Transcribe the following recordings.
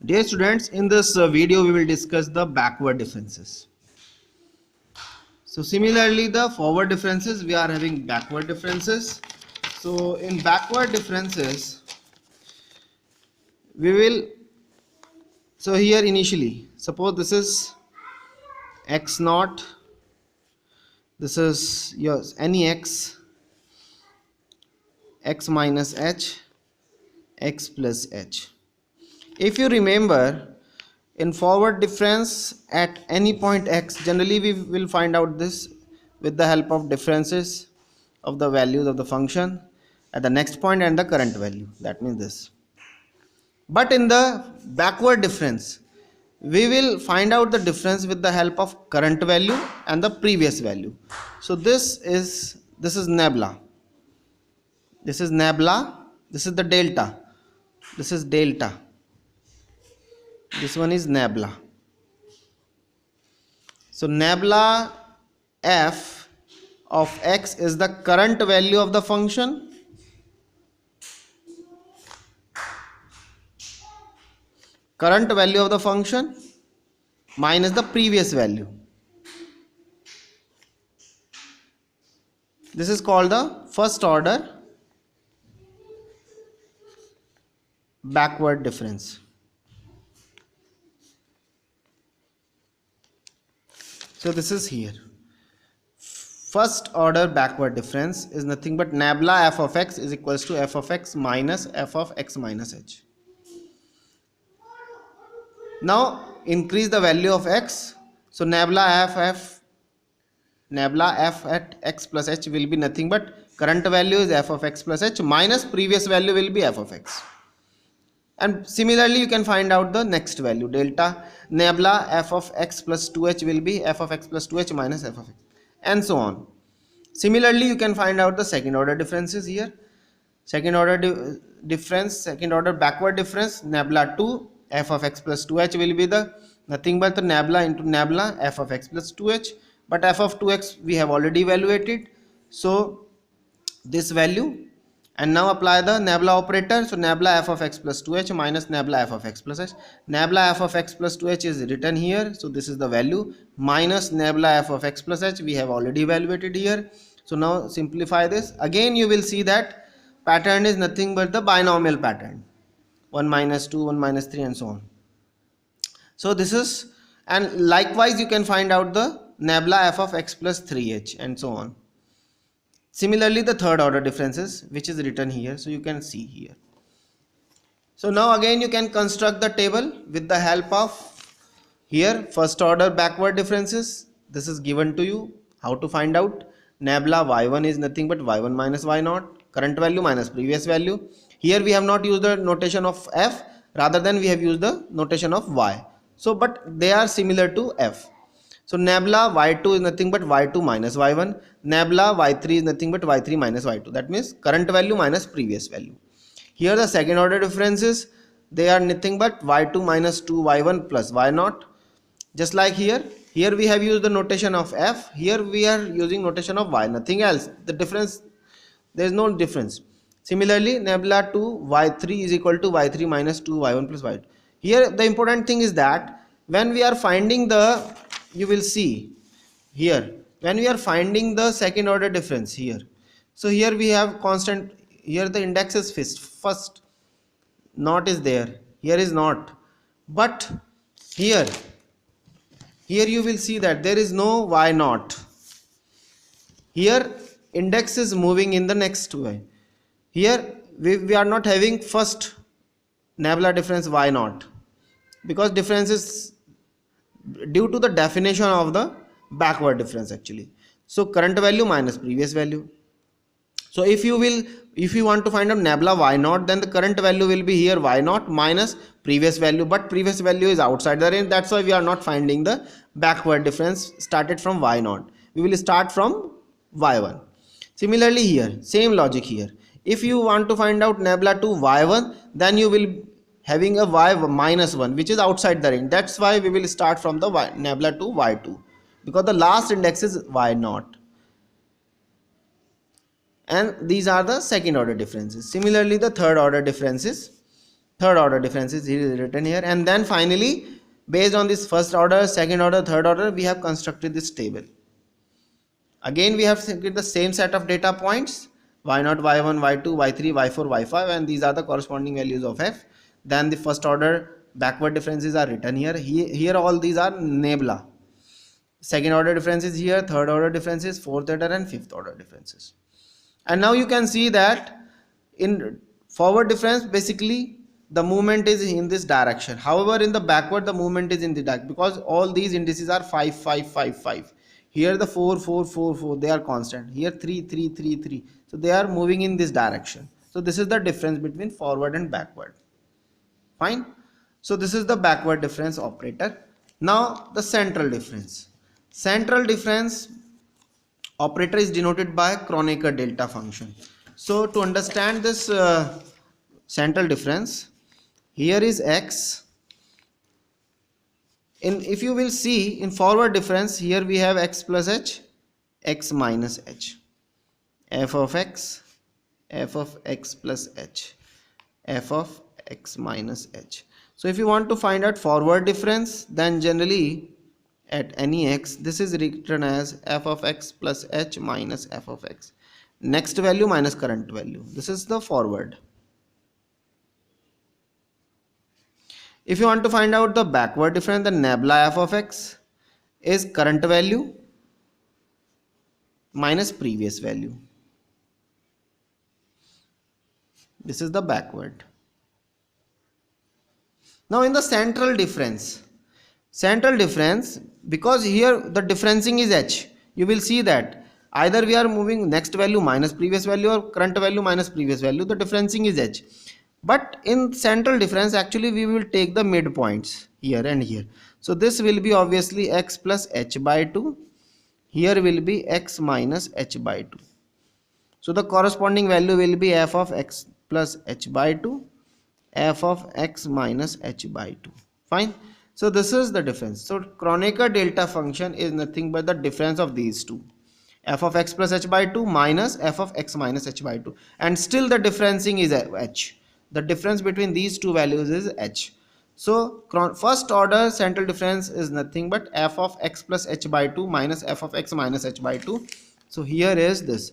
Dear students, in this video we will discuss the backward differences. So similarly the forward differences, we are having backward differences. So in backward differences we will, so here initially suppose this is x naught, this is yes any x minus h, x plus h. If you remember, in forward difference at any point x, generally we will find out this with the help of differences of the values of the function at the next point and the current value, that means this. But in the backward difference we will find out the difference with the help of current value and the previous value. So this is nabla, this is the delta, this is delta, this one is nabla. So nabla f of x is the current value of the function minus the previous value. This is called the first order backward difference. So this is here. First order backward difference is nothing but nabla f of x is equals to f of x minus f of x minus h. Now increase the value of x. So nabla f at x plus h will be nothing but current value is f of x plus h minus previous value will be f of x. And similarly you can find out the next value, delta nabla f of x plus 2h will be f of x plus 2h minus f of x, and so on. Similarly you can find out the second order differences here. Second order backward difference, nabla 2 f of x plus 2h will be the nothing but the nabla into nabla f of x plus 2h, but f of 2x we have already evaluated, so this value. And now apply the nabla operator. So nabla f of x plus 2h minus nabla f of x plus h. Nabla f of x plus 2h is written here, so this is the value, minus nabla f of x plus h we have already evaluated here. So now simplify this. Again you will see that pattern is nothing but the binomial pattern, 1 minus 2, 1 minus 3 and so on. So this is, and likewise you can find out the nabla f of x plus 3h and so on. Similarly the third order differences which is written here, so you can see here. So now again you can construct the table with the help of here first order backward differences. This is given to you. How to find out? Nabla y1 is nothing but y1 minus y0, current value minus previous value. Here we have not used the notation of f, rather than we have used the notation of y. So but they are similar to f. So nabla y2 is nothing but y2 minus y1, nabla y3 is nothing but y3 minus y2, that means current value minus previous value. Here the second order differences, they are nothing but y2 minus 2 y1 plus y0. Just like here we have used the notation of f, here we are using notation of y, nothing else. The difference, there is no difference. Similarly nabla 2 y3 is equal to y3 minus 2 y1 plus y2. Here the important thing is that when we are finding the, you will see here, when we are finding the second order difference here, so here we have constant, here the index is first, not is there, here is not, but here you will see that there is no y naught, here index is moving in the next way. Here we are not having first nabla difference y naught, because difference is due to the definition of the backward difference actually. So current value minus previous value. So if you want to find out nabla y naught, then the current value will be here y naught minus previous value, but previous value is outside the range, that's why we are not finding the backward difference started from y naught, we will start from y1. Similarly here same logic here, if you want to find out nabla 2 y1, then you will having a y minus 1 which is outside the range, that's why we will start from the nabla 2 y2, because the last index is y naught. And these are the second order differences. Similarly the third order differences, third order difference is written here, and then finally based on this first order, second order, third order, we have constructed this table. Again we have the same set of data points, y0, y1, y2, y3, y4, y5, and these are the corresponding values of f. Then the first order backward differences are written here. Here all these are nebula. Second order differences here, third order differences, fourth order and fifth order differences. And now you can see that in forward difference basically the movement is in this direction. However, in the backward the movement is in the direction, because all these indices are 5 5 5 5. Here the 4 4 4 4, they are constant. Here 3 3 3 3, so they are moving in this direction. So this is the difference between forward and backward. Fine. So this is the backward difference operator. Now the central difference. Central difference operator is denoted by Kronecker delta function. So to understand this central difference, here is x. If you will see in forward difference, here we have x plus h, x minus h, f of x plus h, f of x minus h. So if you want to find out forward difference, then generally at any x, this is written as f of x plus h minus f of x, next value minus current value. This is the forward. If you want to find out the backward difference, the nebula f of x is current value minus previous value. This is the backward. Now in the central difference, because here the differencing is h, you will see that either we are moving next value minus previous value or current value minus previous value, the differencing is h. But in central difference actually we will take the midpoints here and here. So this will be obviously x plus h by 2, here will be x minus h by 2. So the corresponding value will be f of x plus h by 2, f of x minus h by 2. Fine. So this is the difference. So Kronecker delta function is nothing but the difference of these two, f of x plus h by 2 minus f of x minus h by 2, and still the differencing is h. The difference between these two values is h. So first order central difference is nothing but f of x plus h by 2 minus f of x minus h by 2. So here is this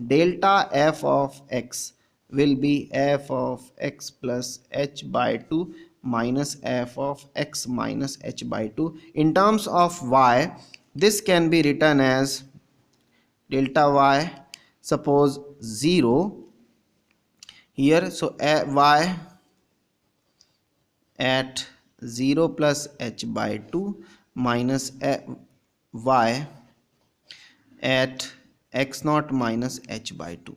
delta f of x will be f of x plus h by 2 minus f of x minus h by 2. In terms of y, this can be written as delta y, suppose 0 here, so y at 0 plus h by 2 minus y at x naught minus h by 2.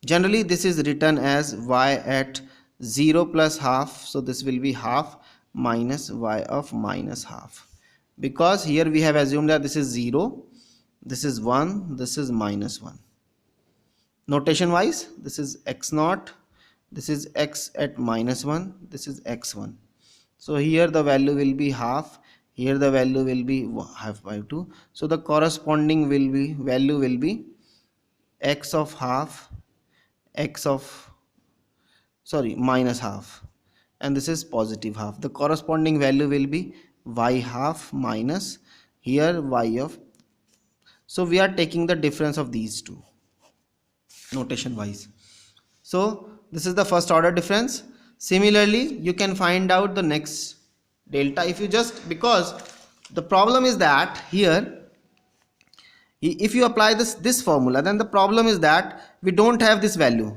Generally this is written as y at 0 plus half, so this will be half minus y of minus half, because here we have assumed that this is 0, this is 1, this is minus 1. Notation wise, this is x naught, this is x at minus 1, this is x1. So here the value will be half, here the value will be half by 2. So the corresponding value will be x of half, minus half, and this is positive half. The corresponding value will be y half minus here y of. So we are taking the difference of these two notation wise. So this is the first order difference. Similarly you can find out the next delta if you just, because the problem is that here if you apply this formula, then the problem is that we don't have this value,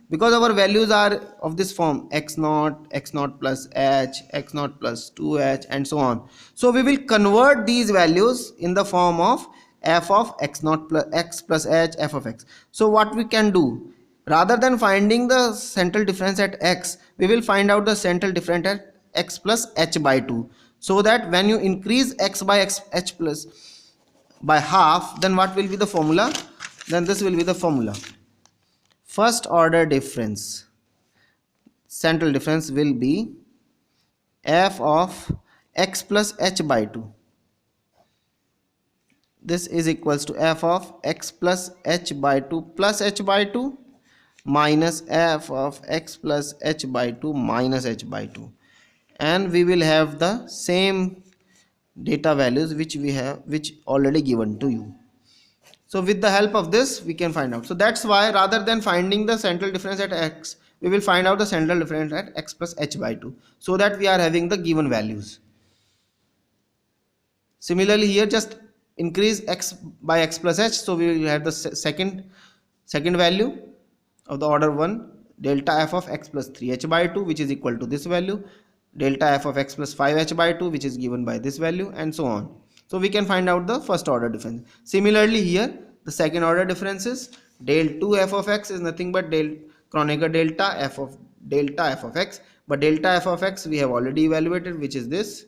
because our values are of this form x naught plus h, x naught plus 2h, and so on. So we will convert these values in the form of f of x naught plus x plus h, f of x. So what we can do, rather than finding the central difference at x, we will find out the central difference at x plus h by 2, so that when you increase x by h plus by half, then what will be the formula? Then this will be the formula. First order difference, central difference will be f of x plus h by 2. This is equals to f of x plus h by 2 plus h by 2 minus f of x plus h by 2 minus h by 2, and we will have the same data values which we have, which already given to you. So with the help of this we can find out. So that's why rather than finding the central difference at x, we will find out the central difference at x plus h by 2, so that we are having the given values. Similarly here, just increase x by x plus h, so we will have the second value of the order 1, delta f of x plus 3h by 2, which is equal to this value, delta f of x plus 5h by 2, which is given by this value, and so on. So we can find out the first order difference. Similarly here, the second order difference is del 2 f of x is nothing but Kronecker delta f of x, but delta f of x we have already evaluated, which is this.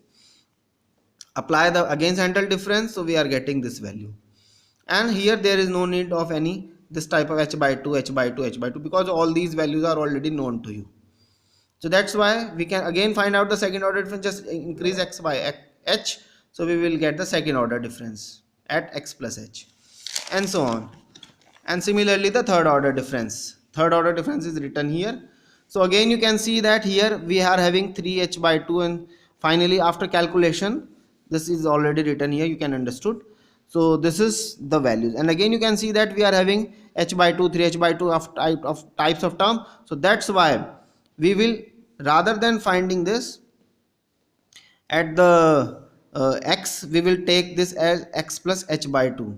Apply the again central difference, so we are getting this value, and here there is no need of any this type of h by 2 h by 2 h by 2, because all these values are already known to you. So that's why we can again find out the second order difference, just increase x by h, so we will get the second order difference at x plus h, and so on. And similarly the third order difference is written here. So again you can see that here we are having 3h by 2, and finally after calculation this is already written here, you can understood. So this is the values, and again you can see that we are having h by 2, 3h by 2 of types of term. So that's why we will, rather than finding this at the x, we will take this as x plus h by 2,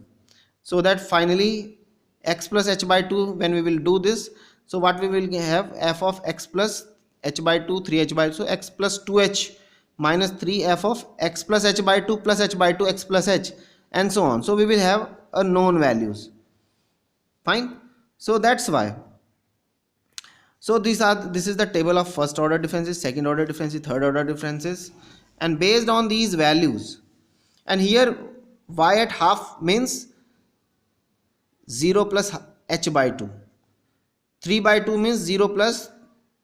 so that finally x plus h by 2, when we will do this, so what we will have, f of x plus h by 2 3h by 2, so x plus 2h minus 3 f of x plus h by 2 plus h by 2 x plus h, and so on. So we will have a known values. Fine. So that's why. So this is the table of first order differences, second order differences, third order differences, and based on these values, and here y at half means 0 plus h by 2, 3 by 2 means 0 plus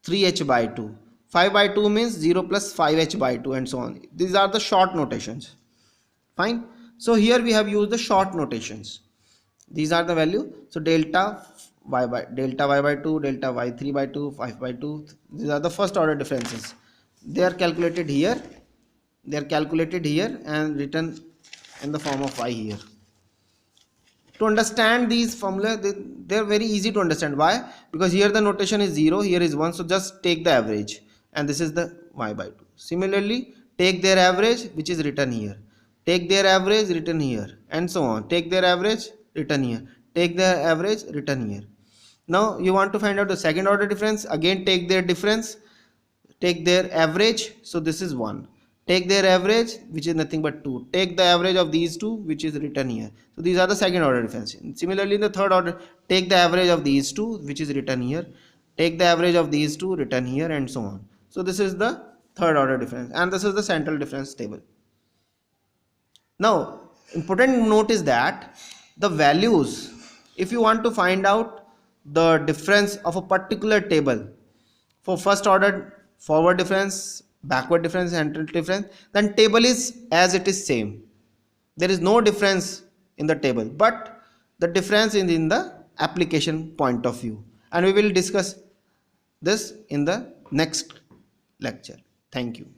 3h by 2, 5 by 2 means 0 plus 5h by 2, and so on. These are the short notations. Fine. So here we have used the short notations. These are the value. So delta y by 2, delta y3 by 2, 5 by 2. These are the first order differences. They are calculated here. And written in the form of y here. To understand these formula, they are very easy to understand. Why? Because here the notation is 0, here is 1. So just take the average, and this is the y by 2. Similarly, take their average, which is written here. Take their average, written here, and so on. Take their average, written here. Take their average, written here. Now you want to find out the second order difference. Again take their difference, take their average, so this is 1. Take their average, which is nothing but 2. Take the average of these two, which is written here. So these are the second order difference. Similarly in the third order, take the average of these two, which is written here. Take the average of these two, written here, and so on. So this is the third order difference, and this is the central difference table. Now important note is that the values, if you want to find out the difference of a particular table for first order, forward difference, backward difference, central difference, then table is as it is same. There is no difference in the table, but the difference is in the application point of view, and we will discuss this in the next lecture. Thank you.